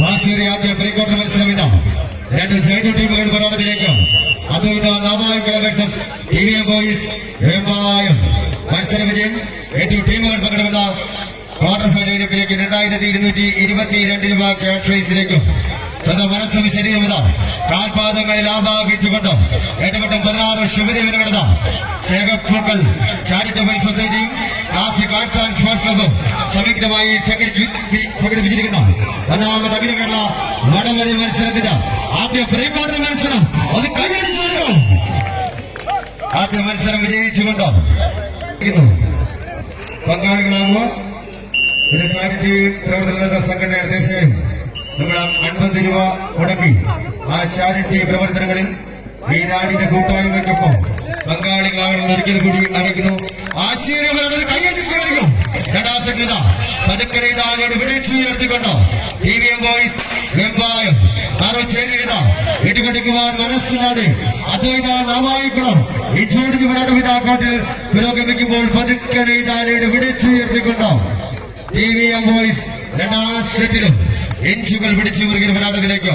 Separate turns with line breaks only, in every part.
വാശേരി ആദ്യ pre quarter മത്സരം ഇതാ. രണ്ട് ജയിന്റ് ടീമുകൾ പോരാട്ടത്തിലേക്ക്. അതും ഇതാ നാവായിക്കുളം വേഴ്സസ് ടിവിഎം ബോയ്സ് വേമ്പായം. മത്സര വിജയം 8 ടീമുകൾ പങ്കെടുക്കുന്ന ക്വാർട്ടർ ഫൈനലിലേക്ക് 2222 രൂപ ക്യാഷ് പ്രൈസിലേക്കും സ്വന്തം മനസ്സും ശരീരമിത കാൽപാദങ്ങളിൽ ആവാഹിച്ചുകൊണ്ട് ഏറ്റുമുട്ടം 16 ശുഭദിനങ്ങളിത ശേഖപ്പൂക്കൾ ചാരിറ്റബിൾ സൊസൈറ്റിയും ക്ലാസിക് ആർട്സ് ആൻഡ് സ്പോർട്സ് ക്ലബും സംയുക്തമായി സംഘടിപ്പിച്ചിരിക്കുന്ന ഒന്നാമത് അഖില കേരള വടംവലി മത്സരത്തിന്റെ ആദ്യ പ്രീ ക്വാർട്ടർ മത്സരം അത് കൈയടിച്ചു കൊടുക്കും. ആദ്യ മത്സരം വിജയിച്ചുകൊണ്ട് പങ്കാളികളാകുക. ഇത് ചാരിറ്റി പ്രവർത്തന സംഘടനയുടെ തീർച്ചയായും നമ്മൾ 50 രൂപ മുടക്കി ആ ചാരിറ്റി പ്രവർത്തനങ്ങളിൽ ഈ നാടിന്റെ കൂട്ടായ്മയ്ക്കൊപ്പം പങ്കാളികളാകണമെന്ന് ഒരിക്കൽ കൂടി അറിയിക്കുന്നു. ആശീർവാദം കൈയടിച്ചു. രണ്ടാം സെക്രട്ട പതുക്കരയിതാലോട് വിളിച്ചുയർത്തിക്കൊണ്ട് ടിവിഎം ബോയ്സ് വെമ്പായം ചേരുക ഇടികൊടുക്കുവാൻ മനസ്സിലാണ് അദ്വൈത നാവായിക്കുളം ഈ ചൂടിന് പോരാട്ടമിതാക്കോട്ടിൽ പുരോഗമിക്കുമ്പോൾ പതുക്കരയിതാലോട് വിളിച്ചുയർത്തിക്കൊണ്ട് ടിവിഎം ബോയ്സ് രണ്ടാം സെറ്റിലും എഞ്ചുകൾ പിടിച്ചു മുറുകിയ പോരാട്ടത്തിലേക്ക്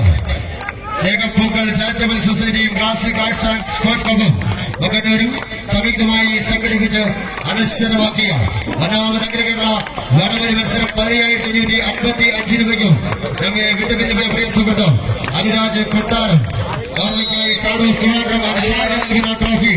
ശേഖപ്പൂക്കൾ ചാരിറ്റബിൾ സൊസൈറ്റിയും ക്ലാസിക് ആർട്സ് ആൻഡ് സ്പോർട്സ് ക്ലബും മകന്നൂരും സംയുക്തമായി സംഘടിപ്പിച്ച് അനശ്വരമാക്കിയ ഒന്നാമത് അഖില കേരള വടംവലി മത്സരം 1555 രൂപയ്ക്കും നമ്മെ വിട്ടുപിരിഞ്ഞ പ്രിയ സുഹൃത്ത് അഭിരാജ് കൊട്ടാരം ട്രോഫി